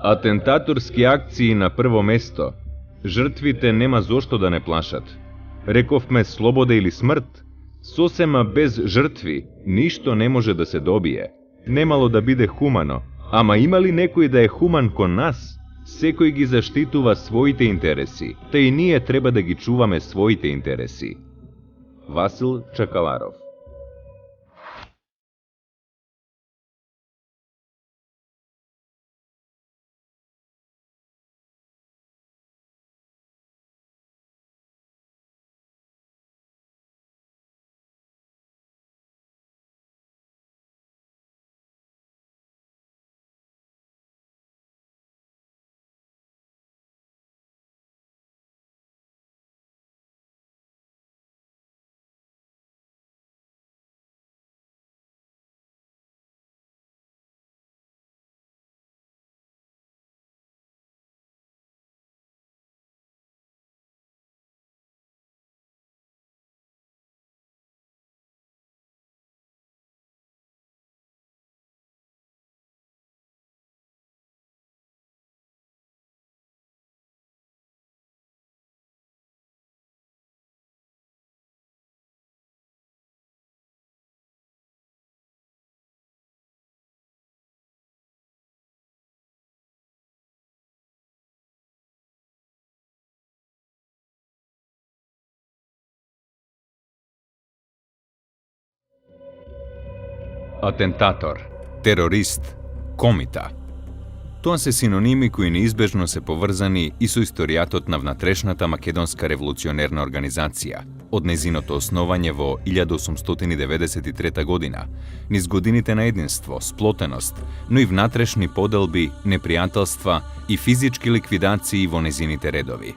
Атентаторски акции на прво место. Жртвите нема зошто да не плашат. Рековме слобода или смрт. Сосема без жртви ништо не може да се добие. Немало да биде хумано. Ама има ли некој да е хуман кон нас? Секој ги заштитува своите интереси, та и ние треба да ги чуваме своите интереси. Васил Чакаларов. Атентатор, терорист, комита. Тоа се синоними кои неизбежно се поврзани и со историјатот на внатрешната македонска револуционерна организација, од незиното основање во 1893 година, низ годините на единство, сплотеност, но и внатрешни поделби, непријателства и физички ликвидации во незините редови.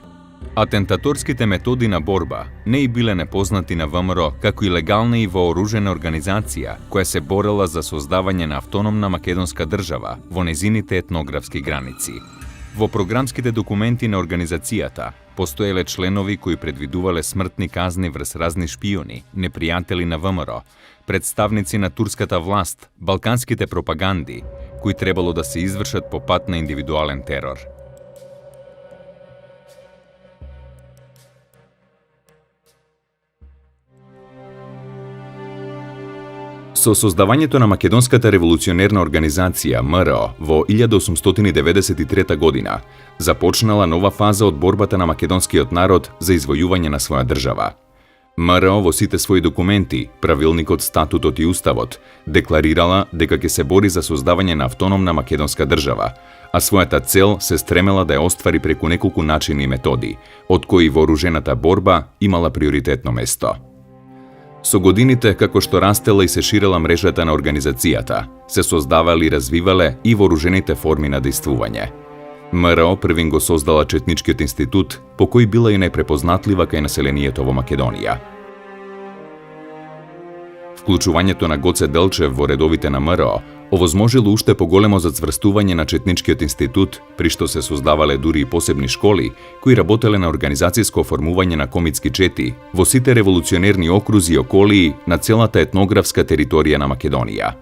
Атентаторските методи на борба не и биле непознати на ВМРО како и легална и вооружена организација која се борела за создавање на автономна македонска држава во незините етнографски граници. Во програмските документи на организацијата постоеле членови кои предвидувале смртни казни врз разни шпиони, непријатели на ВМРО, представници на турската власт, балканските пропаганди, кои требало да се извршат по пат на индивидуален терор. Со создавањето на Македонската револуционерна организација ВМРО во 1893 година започнала нова фаза од борбата на македонскиот народ за извојување на своја држава. ВМРО во сите своји документи, правилникот, статутот и уставот, декларирала дека ќе се бори за создавање на автономна македонска држава, а својата цел се стремела да ја оствари преку неколку начини и методи, од кои вооружената борба имала приоритетно место. Со годините, како што растела и се ширела мрежата на организацијата, се создавале и развивале и вооружените форми на дејствување. ВМРО првин го создала Четничкиот институт, по кој била и најпрепознатлива кај населението во Македонија. Вклучувањето на Гоце Делчев во редовите на ВМРО овозможило уште поголемо зацврстување на Четничкиот институт, при што се создавале дури и посебни школи кои работеле на организацијско оформување на комитски чети во сите револуционерни окрузи и околии на целата етнографска територија на Македонија.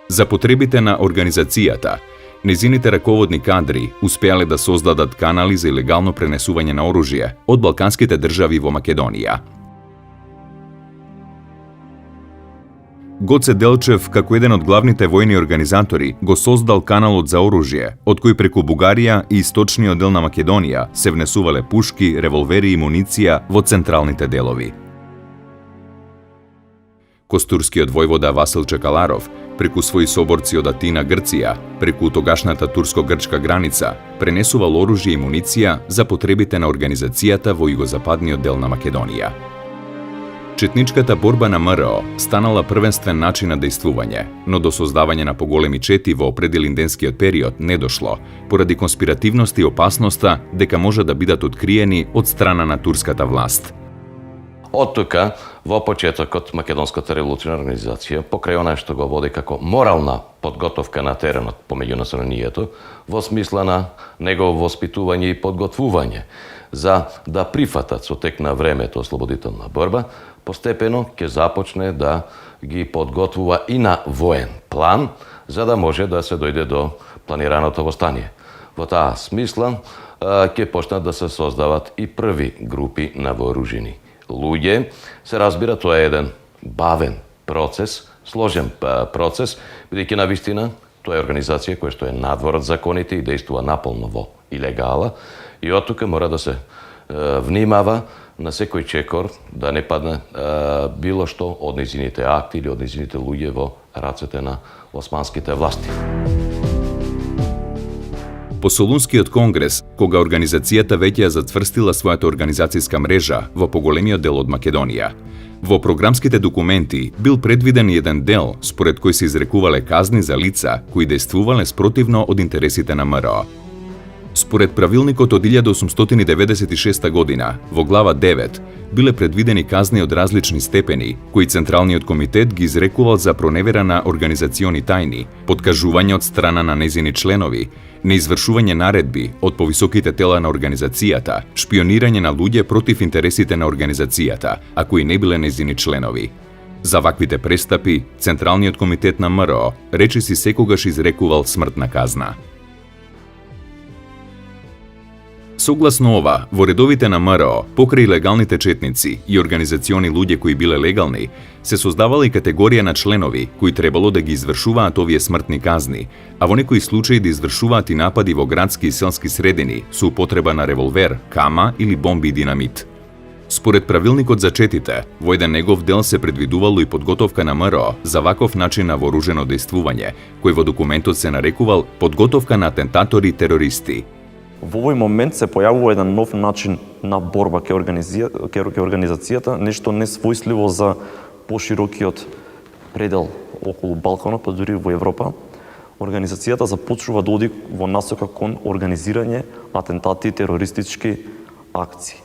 За потребите на организацијата, незините раководни кадри успеале да создадат канали за илегално пренесување на оружје од балканските држави во Македонија. Гоце Делчев, како еден од главните војни организатори, го создал каналот за оружје, од кој преку Бугарија и источниот дел на Македонија се внесувале пушки, револвери и муниција во централните делови. Костурскиот војвода Васил Чакаларов, преку своји соборци од Атина, Грција, преку тогашната турско-грчка граница, пренесувал оружје и муниција за потребите на организацијата во југозападниот дел на Македонија. Четничката борба на ВМРО станала првенствен начин на дејствување, но до создавање на поголеми чети во определинденскиот период не дошло, поради конспиративност и опасноста дека може да бидат откриени од страна на турската власт. Од тука, во почетокот Македонската револуционерна организација, покрај она што го води како морална подготовка на теренот помеѓу населението, во смисла на негово воспитување и подготвување, за да прифатат со тек на времето ослободителна борба, постепено ќе започне да ги подготвува и на воен план, за да може да се дојде до планираното востание. Во таа смисла ќе почнат да се создават и први групи на вооружени луѓе. Се разбира, тоа е еден бавен процес, сложен процес, бидејќи навистина тоа е организација која што е надвор од законите и действува наполно во илегала и оттука мора да се внимава на секој чекор да не падне било што од нејзините акти или од нејзините луѓе во рацете на османските власти. По Солунскиот конгрес, кога организацијата веќе ја затврстила својата организацијска мрежа во поголемиот дел од Македонија, во програмските документи бил предвиден еден дел според кој се изрекувале казни за лица кои действувале спротивно од интересите на МРО. Според правилникот од 1896 година, во глава 9, биле предвидени казни од различни степени, кои Централниот комитет ги изрекувал за проневера на организациони тајни, подкажување од страна на незини членови, неизвршување наредби од повисоките тела на организацијата, шпионирање на луѓе против интересите на организацијата, а кои не биле незини членови. За ваквите престапи, Централниот комитет на МРО речиси секогаш изрекувал смртна казна. Согласно ова, во редовите на МРО, покрај легалните четници и организациони луѓе кои биле легални, се создавала и категорија на членови кои требало да ги извршуваат овие смртни казни, а во некои случаи да извршуваат и напади во градски и селски средини со употреба на револвер, кама или бомби и динамит. Според правилникот за четите, во еден негов дел се предвидувало и подготовка на МРО за ваков начин на вооружено действување, кој во документот се нарекувал подготовка на атентатори и терористи. Во овој момент се појавува еден нов начин на борба ке организацијата, нешто несвојсливо за поширокиот предел околу Балканот, па дури во Европа. Организацијата започнува да оди во насока кон организирање атентати и терористички акции.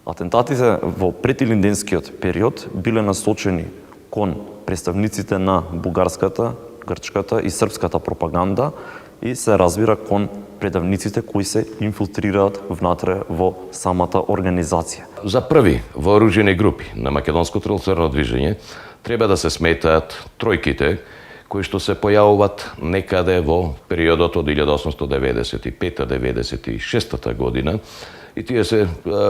Атентатите во предилинденскиот период биле насочени кон представниците на бугарската, грчката и српската пропаганда и се разбира кон предавниците кои се инфилтрираат внатре во самата организација. За први вооружени групи на македонското револуционерно движење треба да се сметаат тројките кои што се појавуваат некаде во периодот од 1895-96 година и тие се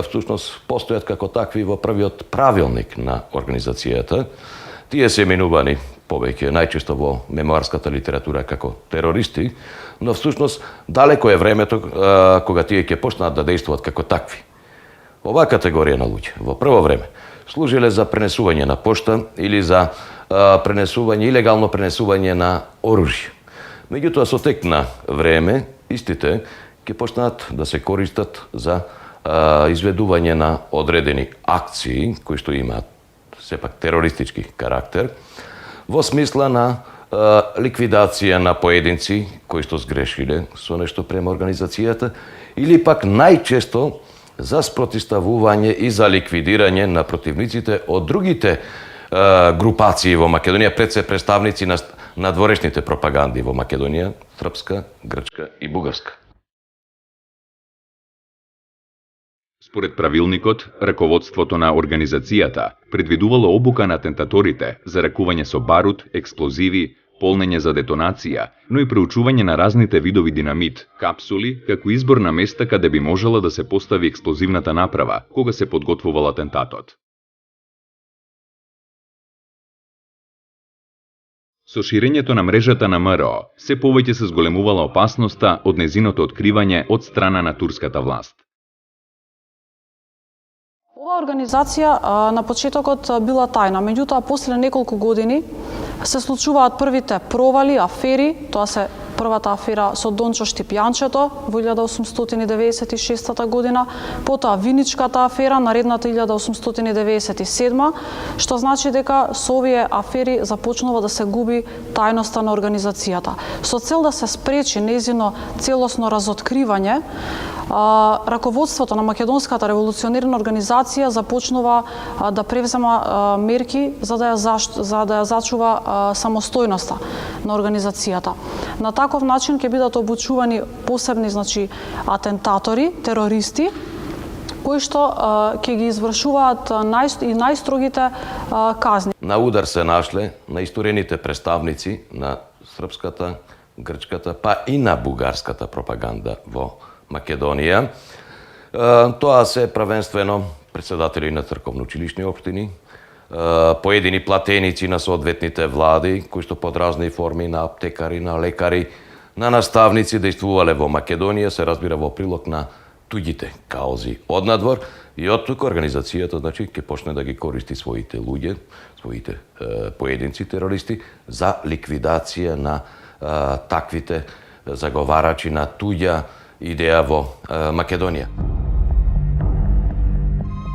всушност постојат како такви во првиот правилник на организацијата. Тие се именувани повеќе најчесто во мемуарската литература како терористи, но всушност далеко е времето кога тие ќе почнат да действуваат како такви. Оваа категорија на луѓе во прво време служиле за пренесување на пошта или за илегално пренесување на оружје. Меѓутоа со тек на време истите ќе почнат да се користат за изведување на одредени акции кои што имаат сепак терористички карактер, во смисла на ликвидација на поединци кои што сгрешиле со нешто према организацијата или пак најчесто за спротивставување и за ликвидирање на противниците од другите групации во Македонија, пред се представници на дворешните пропаганди во Македонија, српска, грчка и бугарска. Според правилникот, раководството на организацијата предвидувало обука на атентаторите за ракување со барут, експлозиви, полнење за детонација, но и проучување на разните видови динамит, капсули, како избор на места каде би можела да се постави експлозивната направа кога се подготвувал атентатот. Со ширењето на мрежата на МРО, се повеќе се зголемувала опасноста од незиното откривање од страна на турската власт. Оваа организација на почетокот била тајна, меѓутоа после неколку години се случуваат првите провали, афери, тоа се првата афера со Дончо Штипјанчето во 1896 година, потоа Виничката афера, наредната 1897, што значи дека со овие афери започнува да се губи тајноста на организацијата. Со цел да се спречи незино целосно разоткривање, раководството на Македонската револуционерна организација започнува да превзема мерки за да ја зачува самостојноста на организацијата. На таков начин ќе бидат обучувани посебни атентатори, терористи, кои што ќе ги извршуваат и најстрогите казни. На удар се нашле наисторените представници на српската, грчката, па и на бугарската пропаганда во Македонија. Тоа се правенствено председатели на црковно-училишни општини, поедини платеници на соодветните влади, кои што под разни форми на аптекари, на лекари, на наставници действувале во Македонија, се разбира во прилог на туѓите каузи однадвор, и од тука организацијата, значи, ќе почне да ги користи своите луѓе, своите поединци терористи за ликвидација на таквите заговарачи на туѓа идеја во Македонија.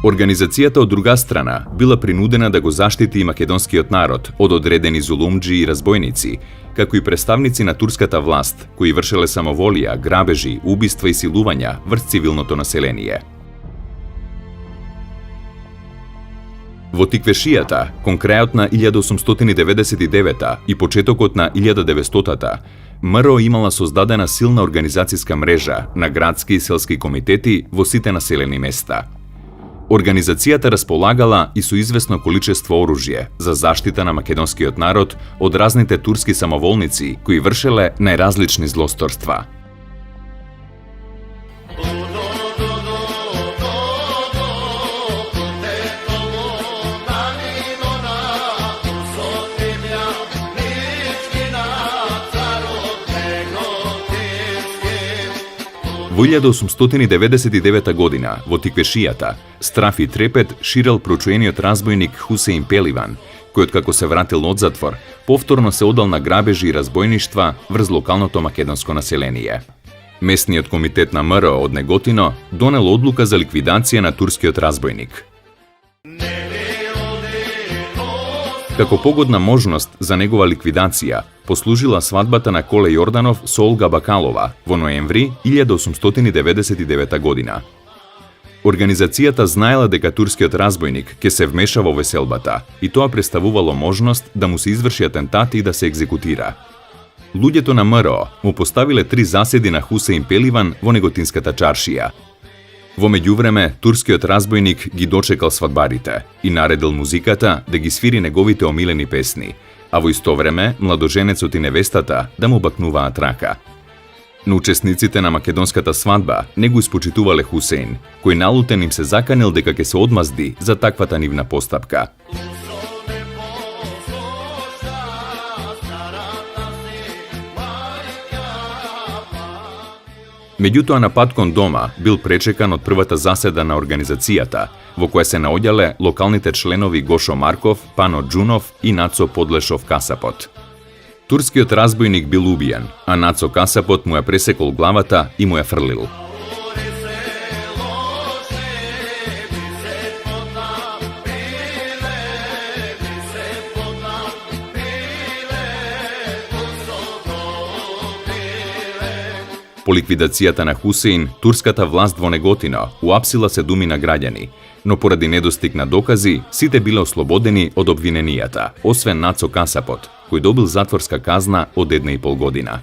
Организацијата од друга страна била принудена да го заштити и македонскиот народ од одредени зулумџи и разбойници, како и представници на турската власт, кои вршеле самоволија, грабежи, убиства и силувања врз цивилното население. Во тиквешијата, кон крајот на 1899 и почетокот на 1900-та, МРО имала создадена силна организацијска мрежа на градски и селски комитети во сите населени места. Организацијата располагала и со известно количество оружје за заштита на македонскиот народ од разните турски самоволници кои вршеле најразлични злосторства. Во 1899 година, во Тиквешијата, страф и трепет ширел прочуениот разбойник Хусеин Пеливан, којот како се вратил од затвор, повторно се одал на грабежи и разбойништва врз локалното македонско население. Местниот комитет на МРО од Неготино донел одлука за ликвидација на турскиот разбойник. Како погодна можност за негова ликвидација, послужила свадбата на Коле Јорданов со Олга Бакалова во ноември 1899 година. Организацијата знаела дека турскиот разбойник ќе се вмеша во веселбата и тоа представувало можност да му се изврши атентат и да се екзекутира. Луѓето на МРО му поставиле 3 заседи на Хусеин Пеливан во Неготинската чаршија. Во меѓувреме, турскиот разбойник ги дочекал свадбарите и наредил музиката да ги свири неговите омилени песни, а во исто време младоженецот и невестата да му бакнуваат рака. Но учесниците на македонската свадба не го испочитувале Хусеин, кој налутен им се заканил дека ќе се одмазди за таквата нивна постапка. Меѓутоа, на пат кон дома бил пречекан од првата заседа на организацијата, во која се наоѓале локалните членови Гошо Марков, Пано Џунов и Нацо Подлешов Касапот. Турскиот разбойник бил убиен, а Нацо Касапот му ја пресекол главата и му ја фрлил. По ликвидацијата на Хусеин, турската власт во Неготино уапсила се думи на граѓани, но поради недостиг на докази, сите биле ослободени од обвиненијата, освен Нацо Касапот, кој добил затворска казна од 1,5 година.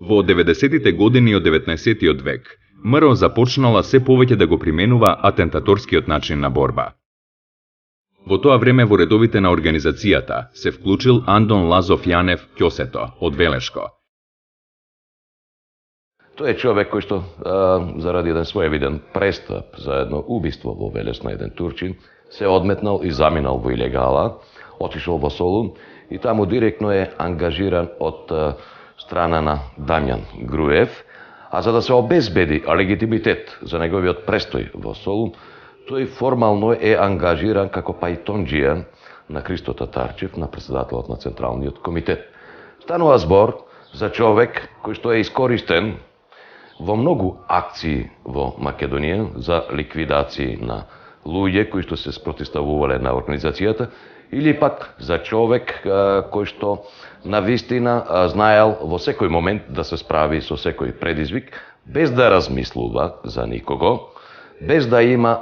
Во 90-тите години од 19-тиот век, МРО започнала се повеќе да го применува атентаторскиот начин на борба. Во тоа време во редовите на организацијата се вклучил Андон Лазов Јанев Ќосето од Велешко. Тој е човек кој што заради еден своевиден престап за едно убиство во Велес на еден турчин се одметнал и заминал во илегала, отишол во Солун и таму директно е ангажиран од страна на Дамјан Груев, а за да се обезбеди легитимитет за неговиот престој во Солун, тој формално е ангажиран како пајтонџија на Христо Татарчев, на председателот на Централниот комитет. Станува збор за човек кој што е искористен во многу акции во Македонија за ликвидација на луѓе кои што се спротивставувале на организацијата или пак за човек кој што навистина знаел во секој момент да се справи со секој предизвик, без да размислува за никого, без да има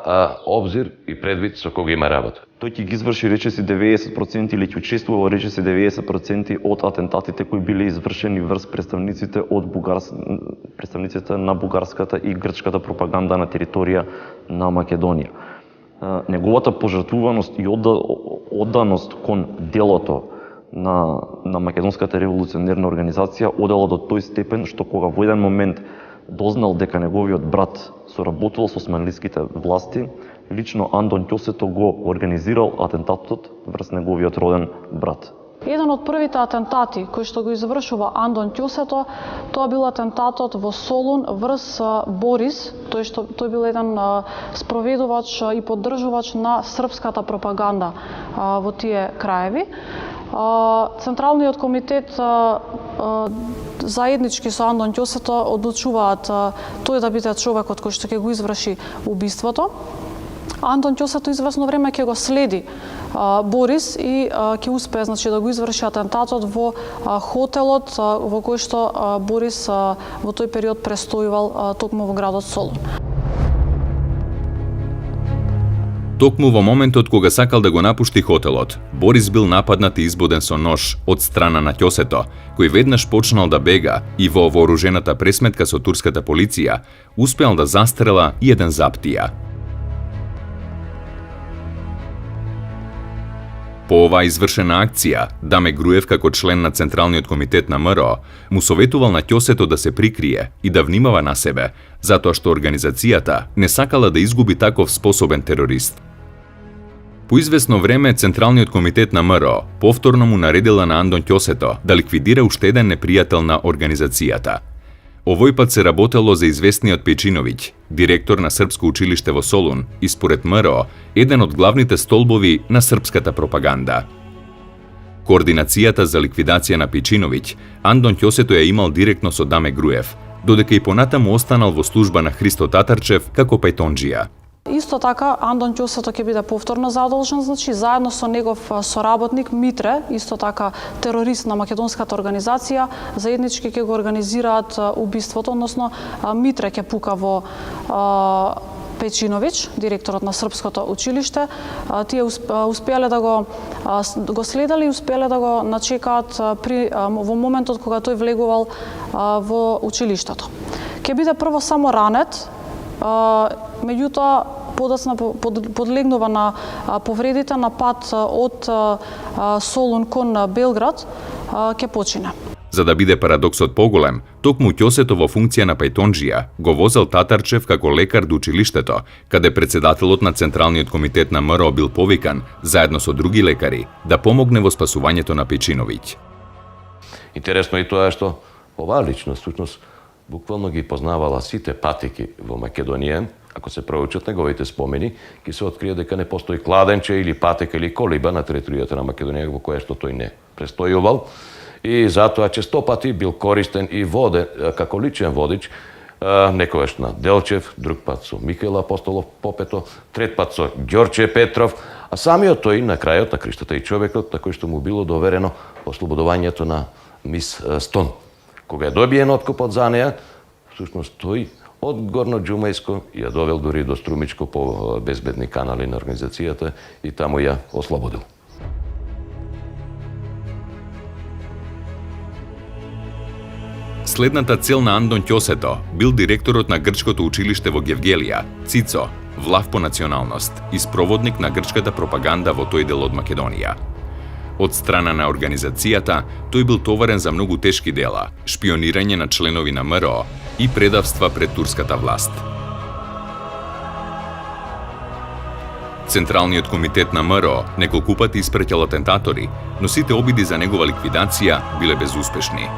обзир и предвид со кого има работа. Тој ќе ги изврши речиси 90% или ќе учествува во речиси 90% од атентатите кои биле извршени врз представниците представниците на бугарската и грчката пропаганда на територија на Македонија. Неговата пожртвуваност и одданост кон делото на Македонската револуционерна организација одела до тој степен што кога во еден момент дознал дека неговиот брат соработувал со османлиските власти, лично Андон Ќосето го организирал атентатот врз неговиот роден брат. Еден од првите атентати кои што го извршува Андон Ќосето, тоа бил атентатот во Солун врз Борис, тој бил еден спроведувач и поддржувач на српската пропаганда во тие краеви. Централниот комитет заеднички со Андон Ќосето одлучуваат тој да биде човекот кој што ќе го изврши убиството. Андон Ќосето известно време ќе го следи Борис и ќе успее да го изврши атентатот во хотелот во кој што Борис во тој период престојувал токму во градот Солун. Токму во моментот кога сакал да го напушти хотелот, Борис бил нападнат и избоден со нож од страна на Ќосето, кој веднаш почнал да бега и во вооружената пресметка со турската полиција успеал да застрела и еден заптија. По оваа извршена акција, Даме Груев како член на Централниот комитет на МРО му советувал на Ќосето да се прикрие и да внимава на себе, затоа што организацијата не сакала да изгуби таков способен терорист. По известно време Централниот комитет на МРО повторно му наредила на Андон Ќосето да ликвидира уште еден непријател на организацијата. Овој пат се работело за известниот Пејчиновиќ, директор на Српско училиште во Солун и според МРО еден од главните столбови на српската пропаганда. Координацијата за ликвидација на Пејчиновиќ Андон Ќосето ја имал директно со Даме Груев, додека и понатаму останал во служба на Христо Татарчев како пајтонџија. Исто така, Андон Ќосето ќе биде повторно задолжен, заедно со негов соработник Митре, исто така терорист на македонската организација, заеднички ќе го организираат убиството, односно Митре ќе пука во Пејчиновиќ, директорот на Српското училиште. Тие успеале да го следали и успеале да го начекаат во моментот кога тој влегувал во училиштето. Ќе биде прво само ранет, меѓутоа подоцна подлегнува на повредите на пат од Солун кон Белград, ќе почине. За да биде парадоксот поголем, токму Ќосето во функција на пајтонџија го возел Татарчев како лекар до училиштето, каде председателот на Централниот комитет на МРО бил повикан, заедно со други лекари, да помогне во спасувањето на Пејчиновиќ. Интересно и тоа е што оваа личност, всушност, буквално ги познавала сите патики во Македонија. Ако се проучат неговите спомени, ќе се открие дека не постои кладенче или патека или колиба на територијата на Македонија во која што тој не престојувал. И затоа често пати бил користен и воден како личен водич, некогаш на Делчев, друг пат со Михаил Апостолов Попето, трет пат со Ѓорче Петров, а самиот тој на крајот на криштата и човекот на кој што му било доверено ослободувањето на мис Стон. Кога ја добиен откупот за неја, всушност тој од Горно Џумајско ја довел дури до Струмичко по безбедни канали на организацијата и таму ја ослободил. Следната цел на Андон Ќосето бил директорот на грчкото училиште во Гевгелија, Цицо, влав по националност и спроводник на грчката пропаганда во тој дел од Македонија. Од страна на организацијата, тој бил товарен за многу тешки дела, шпионирање на членови на МРО и предавства пред турската власт. Централниот комитет на МРО неколку пати испраќал атентатори, но сите обиди за негова ликвидација биле безуспешни.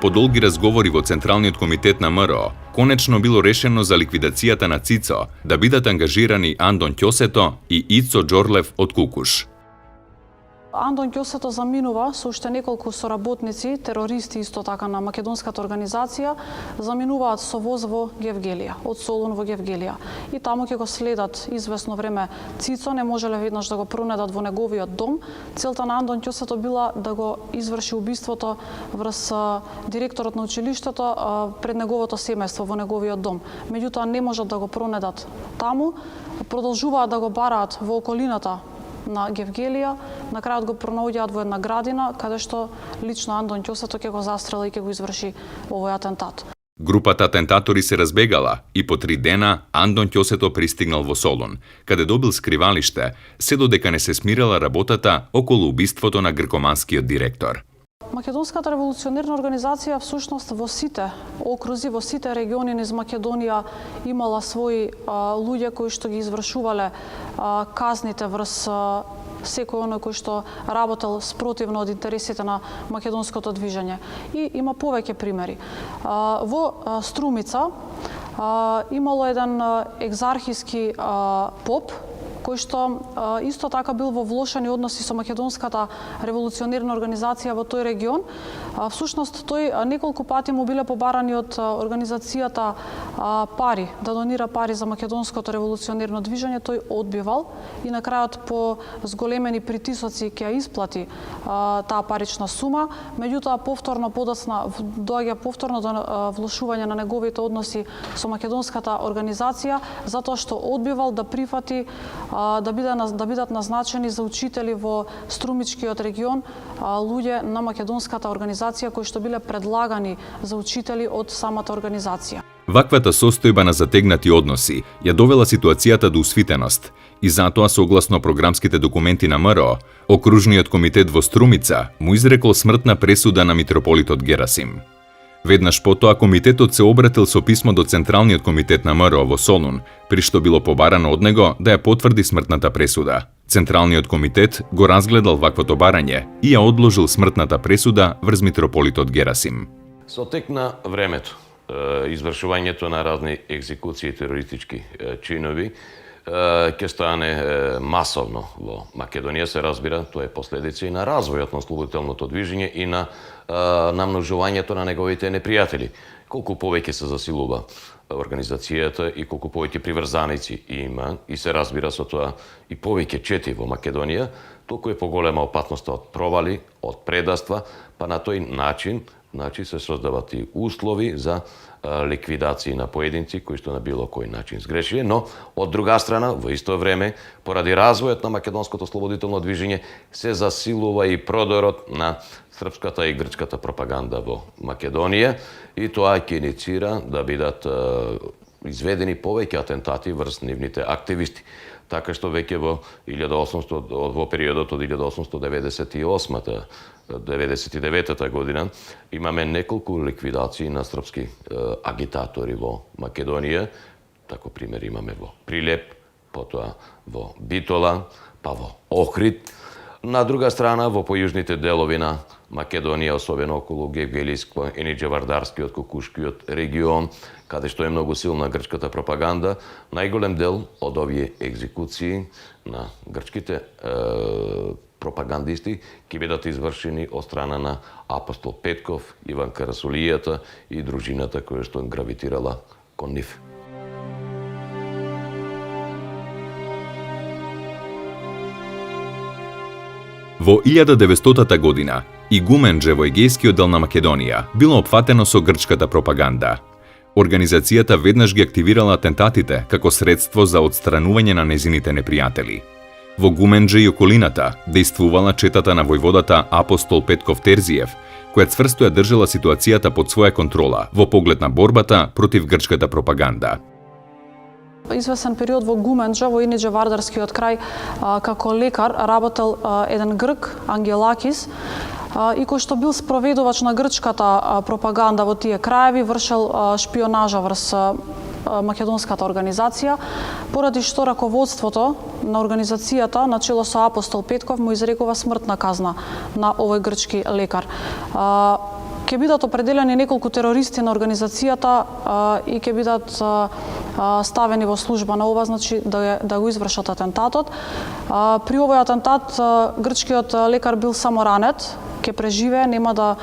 По долги разговори во Централниот комитет на МРО, конечно било решено за ликвидацијата на Цицо да бидат ангажирани Андон Ќосето и Ицо Џорлев од Кукуш. Андон Ќосето заминува со уште неколку соработници, терористи исто така на македонската организација, заминуваат со воз во Гевгелија, од Солун во Гевгелија. И таму ќе го следат известно време Цицо, не можеле веднаш да го пронедат во неговиот дом. Целта на Андон Ќосето била да го изврши убиството врз директорот на училиштето пред неговото семејство во неговиот дом. Меѓутоа не можат да го пронедат таму, продолжуваат да го бараат во околината на Гевгелија, на крајот го пронаоѓаат во една градина, каде што лично Андон Ќосето ќе го застрела и ќе го изврши овој атентат. Групата атентатори се разбегала и по 3 дена Андон Ќосето пристигнал во Солун, каде добил скривалиште, се додека не се смирала работата околу убиството на гркоманскиот директор. Македонската револуционерна организација всушност во сите окрузи, во сите региони низ Македонија имала своји луѓе кои што ги извршувале казните врз секој оној кој што работел спротивно од интересите на македонското движење. И има повеќе примери. Во Струмица имало еден екзархиски поп, кој што исто така бил во влошени односи со македонската револуционерна организација во тој регион. Всушност, тој неколку пати му биле побарани од организацијата пари, да донира пари за македонското револуционерно движење, тој одбивал и на крајот по зголемени притисоци ќе ја исплати таа парична сума, меѓутоа повторно подоцна доаѓа повторно до влошување на неговите односи со македонската организација, затоа што одбивал да прифати да бидат назначени за учители во Струмичкиот регион луѓе на македонската организација кои што биле предлагани за учители од самата организација. Ваквата состојба на затегнати односи ја довела ситуацијата до усвитеност и затоа согласно програмските документи на МРО, окружниот комитет во Струмица му изрекол смртна пресуда на митрополитот Герасим. Веднаш потоа комитетот се обратил со писмо до Централниот комитет на МРО во Солун, при што било побарано од него да ја потврди смртната пресуда. Централниот комитет го разгледал ваквото барање и ја одложил смртната пресуда врз митрополитот Герасим. Со тек на времето, извршувањето на разни екзекуции и терористички чинови ќе стане масовно во Македонија, се разбира, тоа е последица и на развојот на ослободителното движење и на намножувањето на неговите непријатели. Колку повеќе се засилува организацијата и колку повеќе приврзаници има и се разбира со тоа и повеќе чети во Македонија, толку е поголема опасноста од провали, од предаства, па на тој начин се создават и услови за ликвидација на поединци кои што на било кој начин сгрешиле, но од друга страна, во исто време, поради развојот на македонското ослободително движење, се засилува и продорот на српската и грчката пропаганда во Македонија и тоа ќе иницира да бидат изведени повеќе атентати врз нивните активисти. Така што веќе во периодот од 1898-99 година имаме неколку ликвидации на српски агитатори во Македонија. Тако пример имаме во Прилеп, потоа во Битола, па во Охрид. На друга страна, во појужните делови на Македонија, особено околу Гевгелијско, Еничевардарскиот, Кокушкиот регион, каде што е многу силна грчката пропаганда, најголем дел од овие екзекуции на грчките пропагандисти ќе бидат извршени од страна на апостол Петков, Иван Карасулијата и дружината која што гравитирала кон нив. Во 1900 година, игумендже во егејскиот дел на Македонија било опфатено со грчката пропаганда. Организацијата веднаш ги активирала атентатите како средство за отстранување на незините непријатели. Во Гумендже и околината дејствувала четата на војводата апостол Петков Терзиев, која цврсто ја држала ситуацијата под своја контрола во поглед на борбата против грчката пропаганда. Извесен период во Гумендже, во Еничевардарскиот крај, како лекар работел еден грк, Ангелакис, и кој што бил спроведувач на грчката пропаганда во тие краеви, вршел шпионажа врз македонската организација, поради што раководството на организацијата, начело со апостол Петков, му изрекува смртна казна на овој грчки лекар. ќе бидат определени неколку терористи на организацијата и ќе бидат ставени во служба на ова, значи да го извршат атентатот. При овој атентат грчкиот лекар бил само ранет, ќе преживее, нема да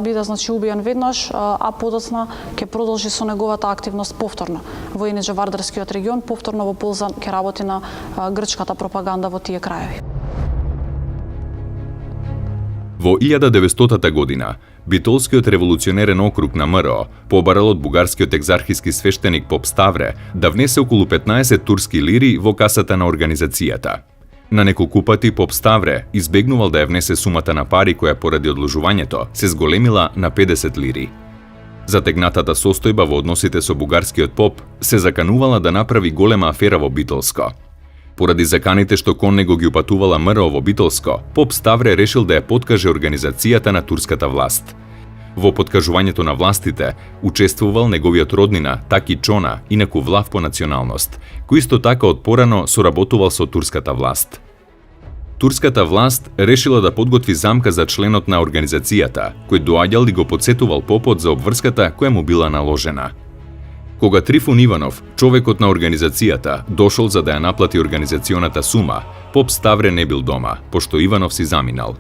биде значи убиен веднаш, а подоцна ќе продолжи со неговата активност повторно во Инеџа-Вардарскиот регион, повторно во полза ќе работи на грчката пропаганда во тие краеви. Во 1900 година, Битолскиот револуционерен округ на МРО побарал од бугарскиот екзархиски свештеник Поп Ставре да внесе околу 15 турски лири во касата на организацијата. На неколку пати Поп Ставре избегнувал да ја внесе сумата на пари која поради одложувањето се зголемила на 50 лири. Затегнатата состојба во односите со бугарскиот поп се заканувала да направи голема афера во Битолско. Поради заканите што кон него ги упатувала МРО во Битолско, Поп Ставре решил да ја подкаже организацијата на турската власт. Во подкажувањето на властите учествувал неговиот роднина Таки Чона, инаку влав по националност, кој исто така од порано соработувал со турската власт. Турската власт решила да подготви замка за членот на организацијата, кој доаѓал и го подсетувал попот за обврската која му била наложена. Кога Трифун Иванов, човекот на организацијата, дошол за да ја наплати организационата сума, Поп Ставре не бил дома, пошто Иванов си заминал.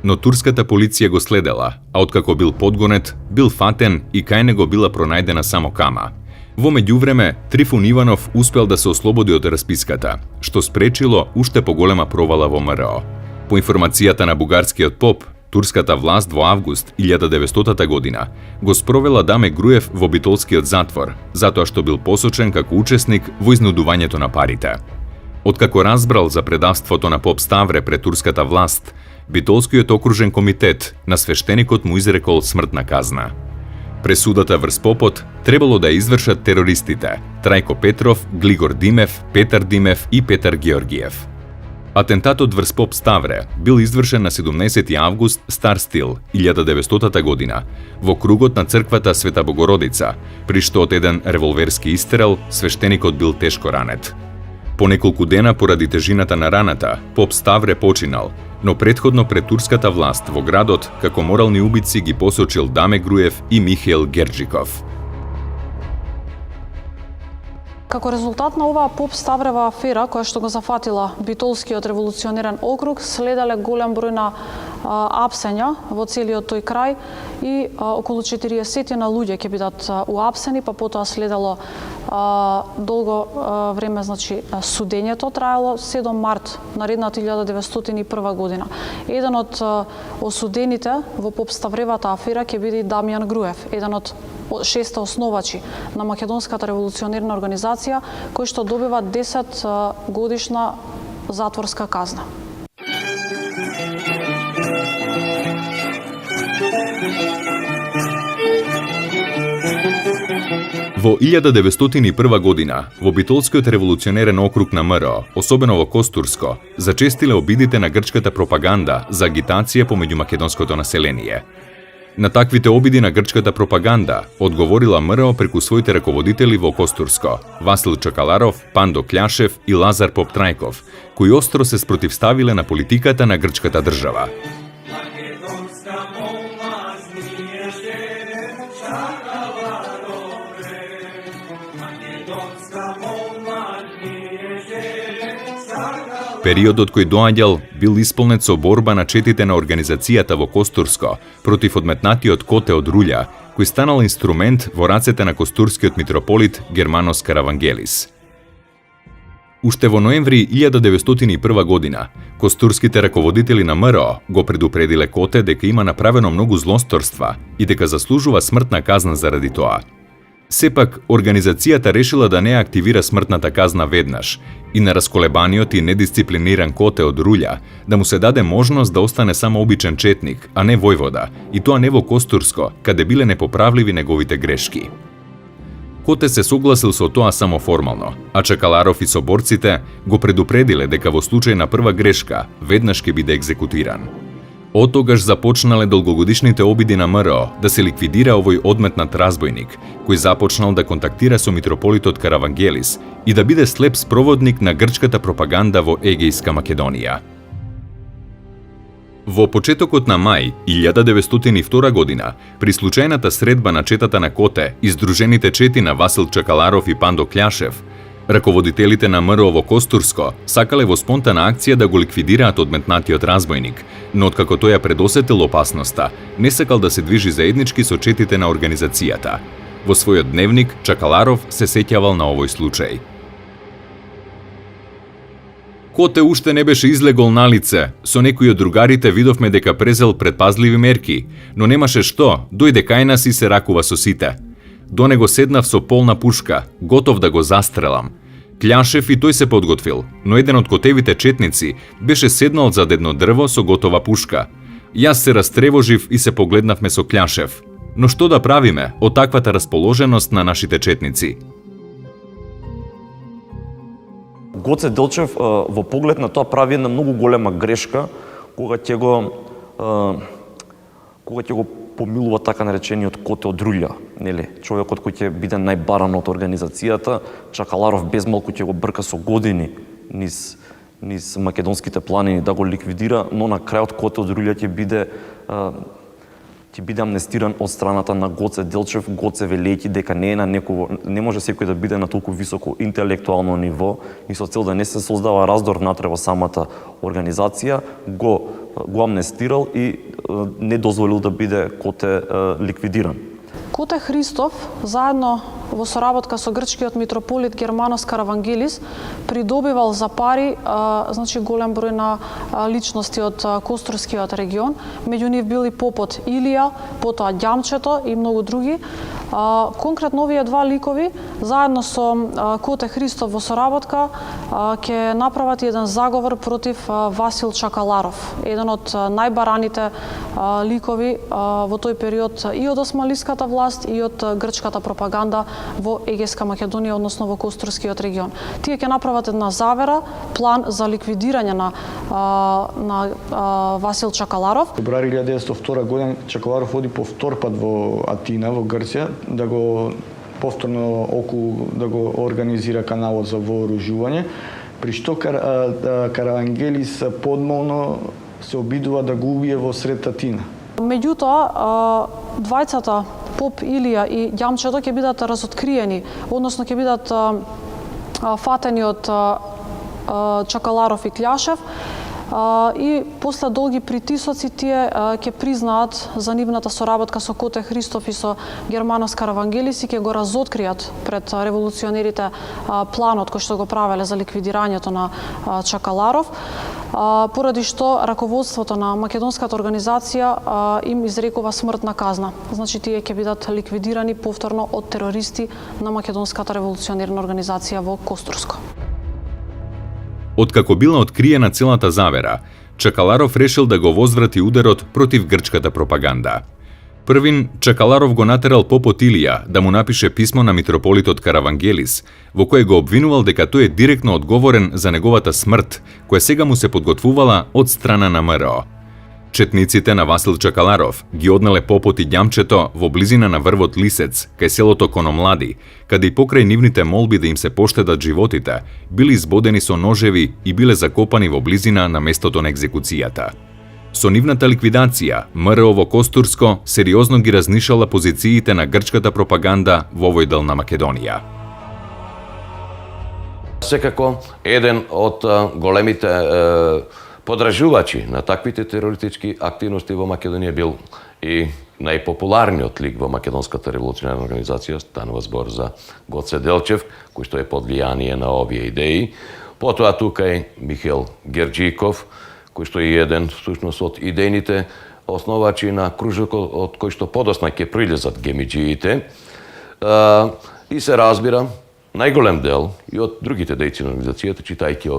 Но турската полиција го следела, а откако бил подгонет, бил фатен и кај него била пронајдена само кама. Во меѓувреме, Трифун Иванов успел да се ослободи од расписката, што спречило уште поголема провала во МРО. По информацијата на бугарскиот поп, турската власт во август 1900 година го спровела Даме Груев во Битолскиот затвор, затоа што бил посочен како учесник во изнудувањето на парите. Откако разбрал за предавството на Поп Ставре пред турската власт, Битолскиот окружен комитет на свештеникот му изрекол смртна казна. Пресудата врз попот требало да ја извршат терористите Трајко Петров, Глигор Димев, Петар Димев и Петар Георгиев. Атентатот врз Поп Ставре бил извршен на 17 август стар стил 1900 година во кругот на црквата Света Богородица, при што од еден револверски истрел свештеникот бил тешко ранет. По неколку дена поради тежината на раната, Поп Ставре починал, но претходно пред турската власт во градот како морални убици ги посочил Даме Груев и Михаил Герджиков. Како резултат на оваа Поп Ставрева афера, која што го зафатила Битолскиот револуционерен округ, следале голем број на апсења во целиот тој крај и околу 40 на луѓе ќе бидат уапсени, па потоа следало долго време, значи судењето траело 7 март наредната 1901 година. Еден од осудените во Поп Ставревата афера ќе биде Дамјан Груев, еден од 6 основачи на Македонската револуционерна организација, кој што добива 10 годишна затворска казна. Во 1901 година, во Битолскиот револуционерен округ на МРО, особено во Костурско, зачестиле обидите на грчката пропаганда за агитација помеѓу македонското население. На таквите обиди на грчката пропаганда одговорила МРО преку своите раководители во Костурско, Васил Чакаларов, Пандо Кљашев и Лазар Поптрајков, кои остро се спротивставиле на политиката на грчката држава. Периодот кој доаѓал бил исполнет со борба на четите на организацијата во Костурско против одметнатиот коте од рулја, кој станал инструмент во рацете на костурскиот митрополит Германос Каравангелис. Уште во ноември 1901 година, костурските раководители на МРО го предупредиле Коте дека има направено многу злосторства и дека заслужува смртна казна заради тоа. Сепак, организацијата решила да не активира смртната казна веднаш и на расколебаниот и недисциплиниран Коте од рулја да му се даде можност да остане само обичен четник, а не војвода, и тоа не во Костурско, каде биле непоправливи неговите грешки. Коте се согласил со тоа само формално, а Чакаларов и соборците го предупредиле дека во случај на прва грешка веднаш ќе биде екзекутиран. Од тогаш започнале долгогодишните обиди на МРО да се ликвидира овој одметнат разбойник, кој започнал да контактира со митрополитот Каравангелис и да биде слеп спроводник на грчката пропаганда во Егејска Македонија. Во почетокот на мај 1902 година, при случајната средба на четата на Коте, издружените чети на Васил Чакаларов и Пандо Кљашев, раководителите на МРО во Костурско сакале во спонтана акција да го ликвидираат одметнатиот разбойник, но откако тој ја предосетил опасноста, не сакал да се движи заеднички со четите на организацијата. Во својот дневник, Чакаларов се сеќавал на овој случај. Коте уште не беше излегол на лице, со некои од другарите видовме дека презел предпазливи мерки, но немаше што, дојде кај нас и се ракува со сите. До него седнав со полна пушка, готов да го застрелам. Кљашев и тој се подготвил, но еден од котевите четници беше седнал зад едно дрво со готова пушка. Јас се растревожив и се погледнавме со Кљашев. Но што да правиме од таквата расположеност на нашите четници? Гоце Делчев во поглед на тоа прави една многу голема грешка кога ќе го помилува така наречениот Коте од Рулја, нели? Човекот кој ќе биде најбаран од организацијата, Чакаларов безмалку ќе го брка со години низ македонските планини да го ликвидира, но на крајот Коте од Рулја ќе биде амнестиран од страната на Гоце Делчев, Гоце велејќи дека не може секој да биде на толку високо интелектуално ниво и со цел да не се создава раздор внатре во самата организација, го амнестирал и не дозволил да биде Коте ликвидиран. Коте Христов, заедно во соработка со грчкиот митрополит Германос Каравангелис, придобивал за пари голем број на личности од Костурскиот регион. Меѓу нив били попот Илија, потоа Ѓамчето и многу други. Конкретно овие два ликови, заедно со Коте Христов во соработка, ќе направат еден заговор против Васил Чакаларов, еден од најбараните ликови во тој период и од османлиската власт и од грчката пропаганда во Егејска Македонија, односно во Костурскиот регион. Тие ќе направат една завера, план за ликвидирање на Васил Чакаларов. Февруари 1902 година Чакаларов оди повтор пат во Атина, во Грција, да го повторно да го организира каналот за вооружување, при што Каравангелис подмолно се обидува да го убие во сред Атина. Меѓутоа, двајцата поп Илија и Ѓамчето ќе бидат разоткриени, односно ќе бидат фатени од Чакаларов и Кљашев, и после долги притисоци тие ќе признаат за нивната соработка со Коте Христов и со Германос Каравангелис и ќе го разоткријат пред револуционерите планот кој што го правеле за ликвидирањето на Чакаларов, поради што раководството на македонската организација им изрекува смртна казна. Значи тие ќе бидат ликвидирани повторно од терористи на македонската револуционерна организација во Костурско. Откако била откриена целата завера, Чакаларов решил да го возврати ударот против грчката пропаганда. Првин, Чакаларов го натерал попот Илија да му напише писмо на митрополитот Каравангелис, во кое го обвинувал дека тој е директно одговорен за неговата смрт, која сега му се подготвувала од страна на МРО. Четниците на Васил Чакаларов ги однале попот и Ѓамчето во близина на врвот Лисец, кај селото Кономлади, каде и покрај нивните молби да им се поштедат животите, били избодени со ножеви и биле закопани во близина на местото на екзекуцијата. Со нивната ликвидација, МРО во Костурско сериозно ги разнишала позициите на грчката пропаганда во овој дел на Македонија. Секако, еден од големите подражувачи на таквите терористички активности во Македонија бил и најпопуларниот лик во Македонската револуционерна организација, станува збор за Гоце Делчев, кој што е под влијание на овие идеи. Потоа тука е Михаил Герџиков, кој што е еден всушност од идејните основачи на кружокот од кој што подосна ќе прилезат гемиџиите. И се разбира, најголем дел и од другите дејци на организацијата, читајќи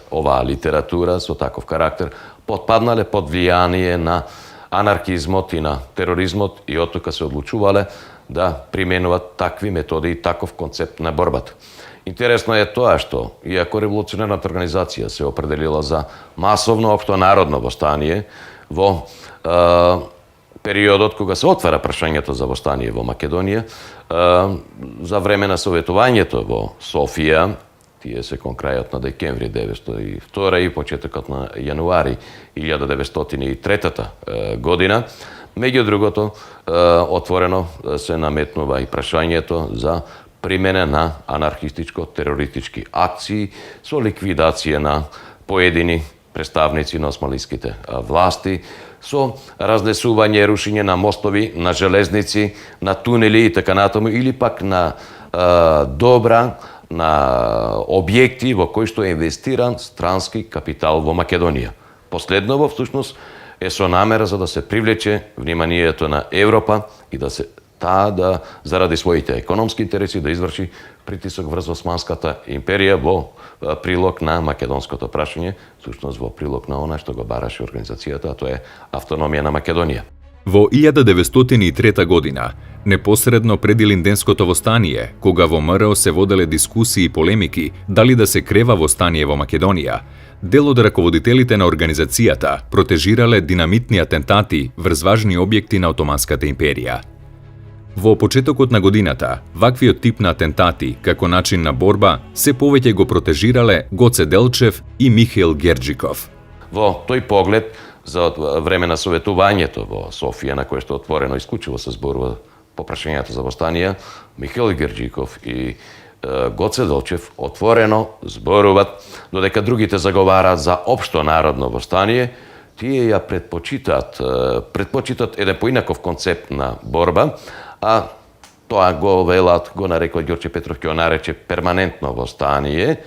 оваа литература со таков карактер, подпаднале под влијание на анархизмот и на тероризмот и оттука се одлучувале да применуват такви методи и таков концепт на борбата. Интересно е тоа што, иако револуционерната организација се определила за масовно општонародно востание во периодот кога се отвара прашањето за востание во Македонија, за време на советувањето во Софија Тие се кон крајот на декември 1902 и почетокот на јануари 1903 година. Меѓу другото, отворено се наметнува и прашањето за примена на анархистичко-терористички акции со ликвидација на поедини представници на османлиските власти, со разнесување и рушење на мостови, на железници, на тунели и така натаму, или пак на добра, на објекти во кои што е инвестиран странски капитал во Македонија. Последново, всушност, е со намера за да се привлече вниманието на Европа и да се заради своите економски интереси да изврши притисок врз Османската империја во прилог на македонското прашање, всушност во прилог на она што го бараше организацијата, а тоа е автономија на Македонија. Во 1903 година, непосредно пред Илинденското востание, кога во МРО се воделе дискусии и полемики дали да се крева востание во Македонија, дел од раководителите на организацијата протежирале динамитни атентати врз важни објекти на Отоманската империја. Во почетокот на годината, ваквиот тип на атентати, како начин на борба, се повеќе го протежирале Гоце Делчев и Михаил Герџиков. Во тој поглед, за време на советувањето во Софија, на кое што отворено исклучиво се зборува по прашањата за восстанија, Михаил Герџиков и Гоце Делчев отворено зборуваат, додека другите заговараат за општо народно востание, тие ја предпочитаат еден поинаков концепт на борба, а тоа го велат, го нарекува Ѓорче Петров, ќе го нарече перманентно востание,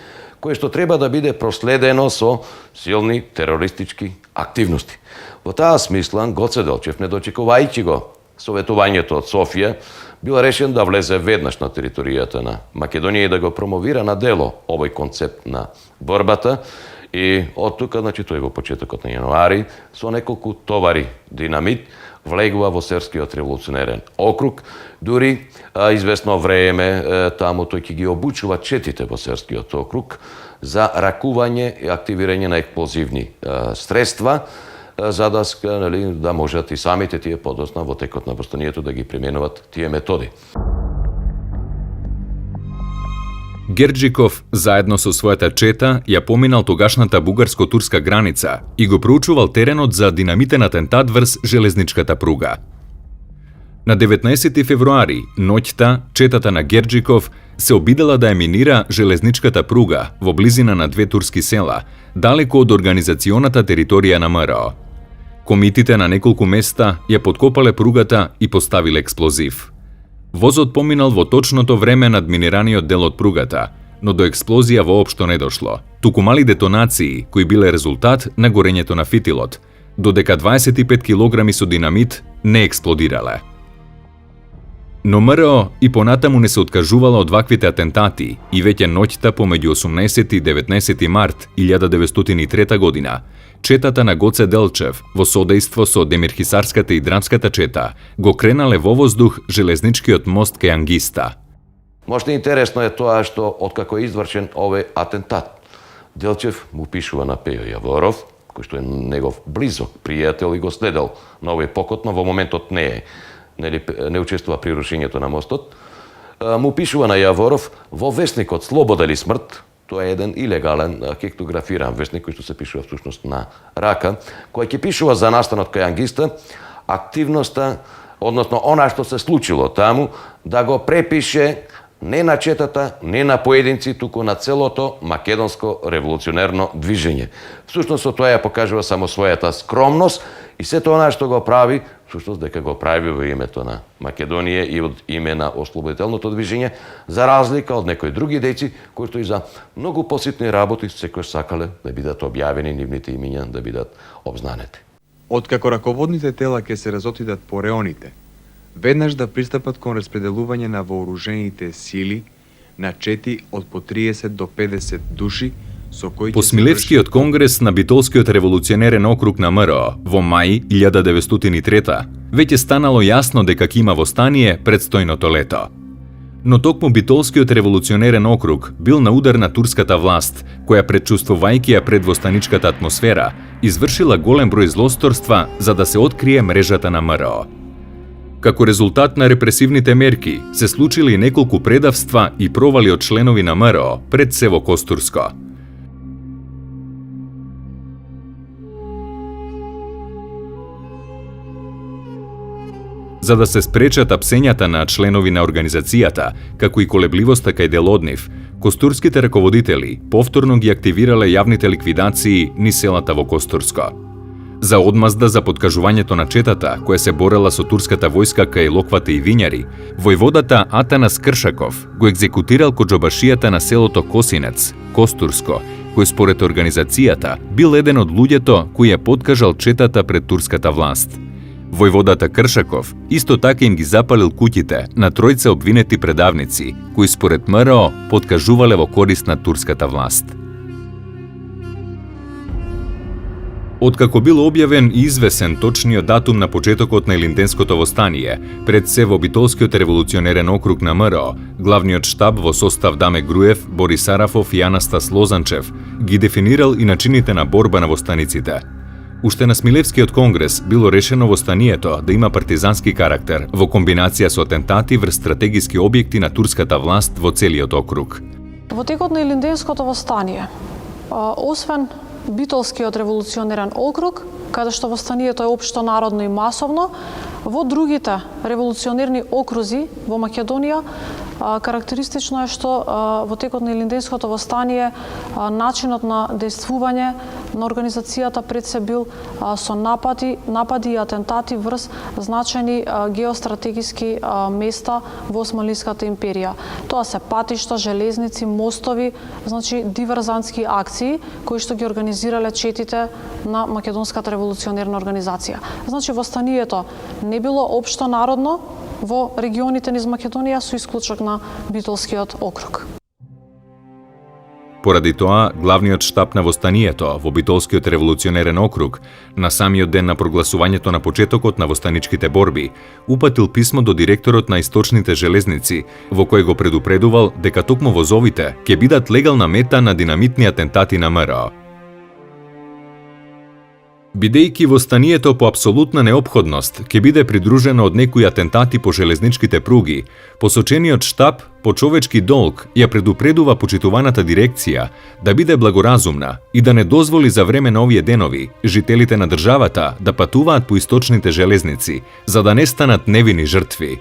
кое што треба да биде проследено со силни терористички активности. Во таа смисла, Гоце Делчев, не дочекувајќи го советувањето од Софија, бил решен да влезе веднаш на територијата на Македонија и да го промовира на дело овој концепт на борбата. И од тука, тој во почетокот на јануари, со неколку товари динамит, влегува во Серскиот револуционерен округ. Дури известно време таму тој ќе ги обучува четите во Серскиот округ за ракување и активирање на експлозивни средства, за да можат и самите тие подосна во текот на востанието да ги применуваат тие методи. Герџиков, заедно со својата чета, ја поминал тогашната бугарско-турска граница и го проучувал теренот за динамитен атентат врз железничката пруга. На 19 февруари, ноќта, четата на Герџиков се обидела да ја минира железничката пруга во близина на две турски села, далеко од организационата територија на МРО. Комитите на неколку места ја подкопале пругата и поставиле експлозив. Возот поминал во точното време над минираниот дел од пругата, но до експлозија воопшто не дошло, туку мали детонации кои биле резултат на горењето на фитилот, додека 25 килограми со динамит не експлодирале. Но МРО и понатаму не се откажувала од ваквите атентати и веќе ноќта помеѓу 18 и 19 март 1903 година, четата на Гоце Делчев во содејство со Демирхисарската и Драмската чета го кренале во воздух железничкиот мост кај Ангиста. Можда интересно е тоа што откако е извршен овој атентат, Делчев му пишува на Пејо Јаворов, кој што е негов близок пријател и го следел на овој покот, но во моментот не учествува при рушењето на мостот, му пишува на Јаворов во весникот Слобода или смрт. Тоа е еден илегален хектографиран весник кој што се пишува всушност на рака, кој ќе пишува за настанот кај Ангиста, активноста, односно она што се случило таму, да го препише не на четата, не на поединци, туку на целото македонско револуционерно движење. Всушност со тоа ја покажува само својата скромност и сето она што го прави, всушност дека го прави во името на Македонија и од име на ослободителното движење, за разлика од некои други дејци кои што и за многу поситни работи секој сакале да бидат објавени нивните имиња, да бидат обзнанети. Откако раководните тела ќе се разотидат по реоните, веднаш да пристапат кон распределување на вооружените сили на чети од по 30 до 50 души, со кои по Смилевскиот конгрес на Битолскиот револуционерен округ на МРО во мај 1903 веќе станало јасно дека ќе има востание предстојното лето. Но токму Битолскиот револуционерен округ бил на удар на турската власт, која предчувствувајќи ја предвостаничката атмосфера, извршила голем број злосторства за да се открие мрежата на МРО. Како резултат на репресивните мерки, се случили неколку предавства и провали од членови на МРО пред се во Костурско. За да се спречат апсењата на членови на организацијата, како и колебливоста кај дел од нив, костурските раководители повторно ги активирале јавните ликвидации низ селата во Костурско. За одмазда за подкажувањето на четата, која се борела со турската војска кај локвата и вињари, војводата Атанас Кршаков го екзекутирал коџабашијата на селото Косинец, Костурско, кој според организацијата бил еден од луѓето кои ја подкажал четата пред турската власт. Војводата Кршаков исто така им ги запалил куќите на тројца обвинети предавници, кои според МРО подкажувале во корист на турската власт. Откако бил објавен и извесен точниот датум на почетокот на Илинденското востание, пред се во Битолскиот револуционерен округ на МРО, главниот штаб во состав Даме Груев, Борис Арафов и Анастас Лозанчев ги дефинирал и начините на борба на востаниците. Уште на Смилевскиот конгрес било решено востанието да има партизански карактер во комбинација со атентати врз стратегиски објекти на турската власт во целиот округ. Во текот на Илинденското востание, освен Битолскиот револуционерен округ, каде што востанието е општо народно и масовно, во другите револуционерни окрузи во Македонија карактеристично е што во текот на Илинденското востание начинот на дејствување на организацијата пред се бил со напади и атентати врз значајни геостратегиски места во Османлиската империја. Тоа се патишта, железници, мостови, значи диверзантски акции кои што ги организирале четите на Македонската револуционерна организација. Значи востанието не било општо народно во регионите низ Македонија со исклучок на Битолскиот округ. Поради тоа, главниот штаб на востанието во Битолскиот револуционерен округ, на самиот ден на прогласувањето на почетокот на востаничките борби, упатил писмо до директорот на источните железници, во кој го предупредувал дека токму возовите ќе бидат легална мета на динамитни атентати на МРО. Бидејќи востанието по апсолутна неопходност ќе биде придружено од некои атентати по железничките пруги, посочениот штаб по човечки долг ја предупредува почитуваната дирекција да биде благоразумна и да не дозволи за време на овие денови жителите на државата да патуваат по источните железници, за да не станат невини жртви.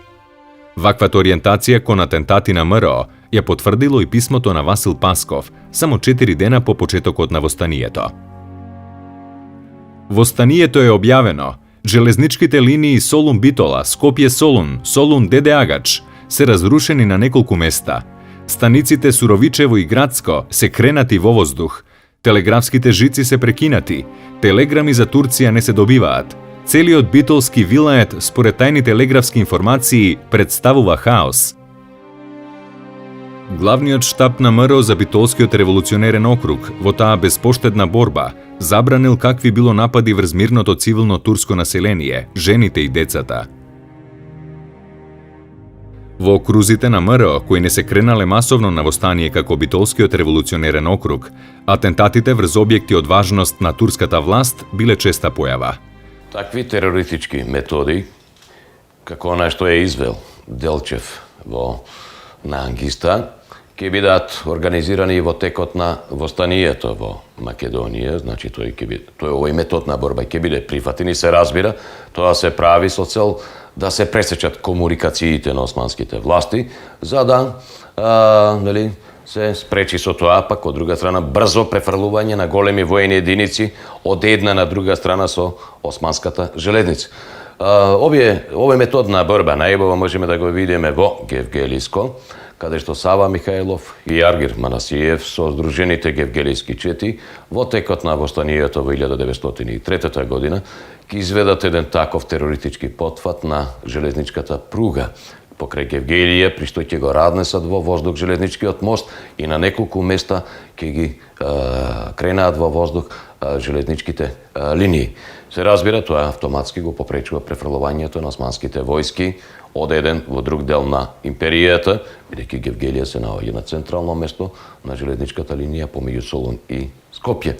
Ваквата ориентација кон атентати на МРО ја потврдило и писмото на Васил Пасков само 4 дена по почетокот на востанието. Востанието е објавено. Железничките линии Солун-Битола, Скопје-Солун, Солун-Деде-Агач се разрушени на неколку места. Станиците Суровичево и Градско се кренати во воздух. Телеграфските жици се прекинати. Телеграми за Турција не се добиваат. Целиот битолски вилает, според тајни телеграфски информации, представува хаос. Главниот штаб на МРО за Битолскиот револуционерен округ во таа безпоштедна борба забранил какви било напади врз мирното цивилно турско население, жените и децата. Во окрузите на МРО, кои не се кренале масовно на востание како Битолскиот револуционерен округ, атентатите врз објекти од важност на турската власт биле честа појава. Такви терористички методи, како она што е извел Делчев на Ангиста, ќе бидат организирани во текот на востанието во Македонија, значи тој овој метод на борба ќе биде прифатен и се разбира, тоа се прави со цел да се пресечат комуникациите на османските власти, за да се спречи со тоа, пак од друга страна брзо префрлување на големи воени единици од една на друга страна со османската железница. Овој метод на борба најубаво можеме да го видиме во Гевгелиско, каде што Сава Михајлов и Аргир Манасиев со здружените гевгелиски чети во текот на востанието во 1903 година ќе изведат еден таков терористички потфат на железничката пруга покрај Гевгелија, при што ќе го разнесат во воздух железничкиот мост и на неколку места ќе ги кренаат во воздух железничките линии. Се разбира, тоа автоматски го попречува префрлувањето на османските војски од еден во друг дел на империјата, бидејќи Гевгелија се наоѓа на централно место на железничката линија помеѓу Солун и Скопје.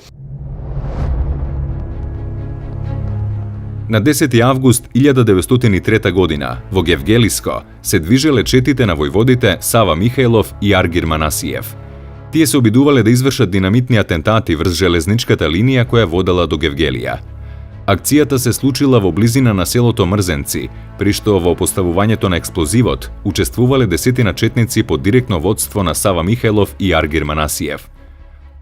На 10. август 1903 година во Гевгелиско се движеле четите на војводите Сава Михајлов и Аргир Манасиев. Тие се обидувале да извршат динамитни атентати врз железничката линија која водела до Гевгелија. Акцијата се случила во близина на селото Мрзенци, при што во поставувањето на експлозивот учествувале десетина четници под директно водство на Сава Михајлов и Аргир Манасиев.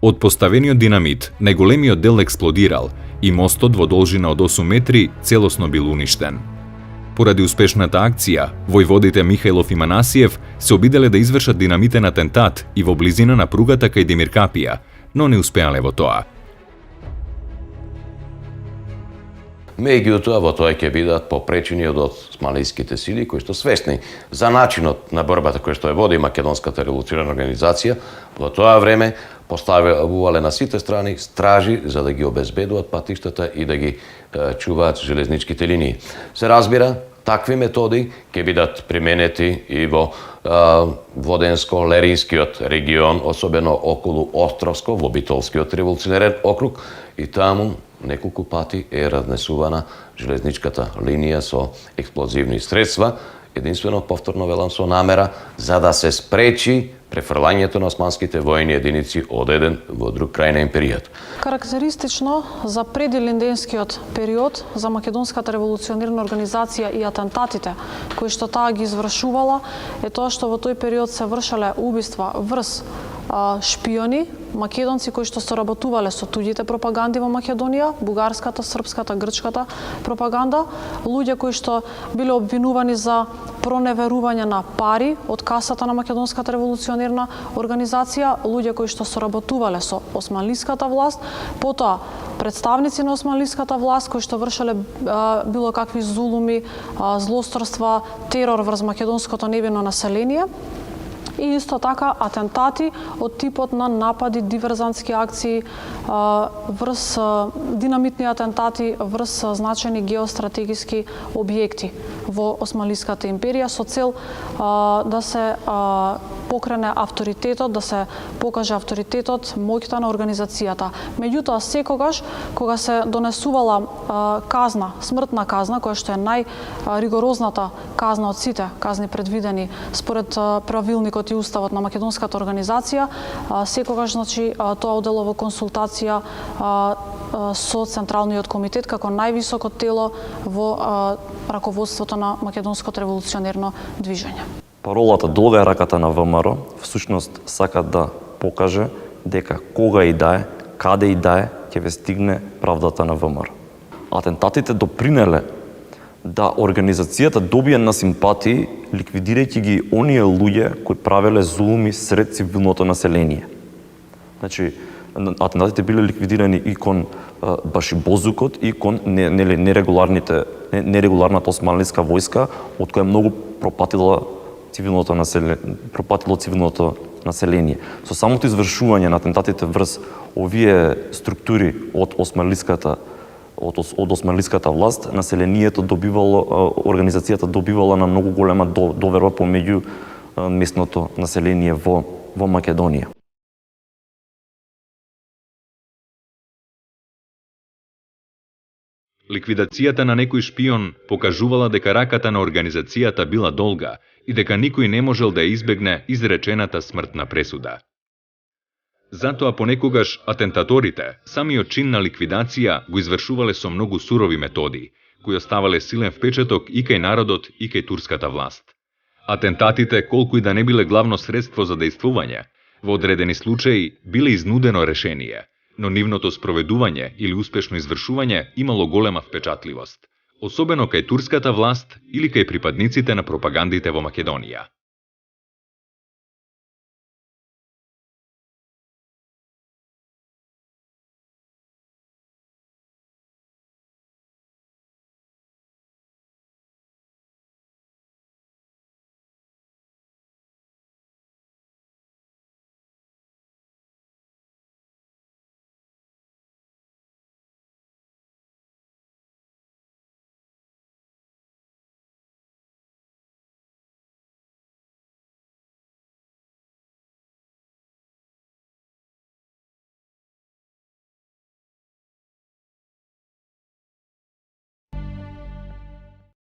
Од поставениот динамит, најголемиот дел експлодирал и мостот во должина од 8 метри целосно бил уништен. Поради успешната акција, војводите Михајлов и Манасиев се обиделе да извршат динамитен атентат и во близина на пругата кај Демиркапија, но не успеале во тоа. Меѓутоа, во тоа ќе бидат попречени од османлиските сили кои што свесни за начинот на борбата која што ја води Македонската револуционерна организација, во тоа време поставувале на сите страни стражи за да ги обезбедуваат патиштата и да ги чуваат железничките линии. Се разбира, такви методи ќе бидат применети и во Воденско-Леринскиот регион, особено околу Островско, во Битолскиот револуционерен округ, и таму неколку пати е разнесувана железничката линија со експлозивни средства, единствено, повторно велам, со намера за да се спречи префрлањето на османските војни единици од еден во друг крај на империјата. Карактеристично за предилинденскиот период за Македонската револуционерна организација и атентатите кои што таа ги извршувала е тоа што во тој период се вршеле убиства врз шпиони, македонци кои што соработувале со туѓите пропаганди во Македонија, бугарската, српската, грчката пропаганда, луѓе кои што биле обвинувани за проневерување на пари од касата на Македонската револуционерна организација, луѓе кои што соработувале со османлиската власт, потоа представници на османлиската власт кои што вршеле било какви зулуми, злосторства, терор врз македонското невино население, и исто така атентати од типот на напади, диверзантски акции, врз динамитни атентати врз значајни геостратегиски објекти во Османлиската империја со цел да се покрене авторитетот, да се покаже авторитетот, моќта на организацијата. Меѓутоа, секогаш кога се донесувала казна, смртна казна, која што е најригорозната казна од сите казни предвидени според правилникот и уставот на Македонската организација, секогаш тоа одело во консултација со Централниот комитет како највисоко тело во раководството на Македонското револуционерно движење. Паролата "Долга е раката на ВМРО" всушност сака да покаже дека кога и да е, каде и да е, ќе ве стигне правдата на ВМРО. Атентатите допринеле да организацијата добие на симпатии, ликвидирајќи ги оние луѓе кои правеле зулуми сред цивилното население. Значи, атентатите биле ликвидирани и кон Башибозукот и кон нерегуларната османлиска војска, од која многу пропатило цивилното население. Со самото извршување на атентатите врз овие структури од османлиската власт, населението добивало, организацијата добивала на многу голема доверба помеѓу местното население во Македонија. Ликвидацијата на некој шпион покажувала дека раката на организацијата била долга и дека никој не можел да избегне изречената смртна пресуда. Затоа понекогаш атентаторите, самиот чин на ликвидација го извршувале со многу сурови методи, кои оставале силен впечаток и кај народот и кај турската власт. Атентатите, колку и да не биле главно средство за дејствување, во одредени случаи биле изнудено решение, но нивното спроведување или успешно извршување имало голема впечатливост, особено кај турската власт или кај припадниците на пропагандите во Македонија.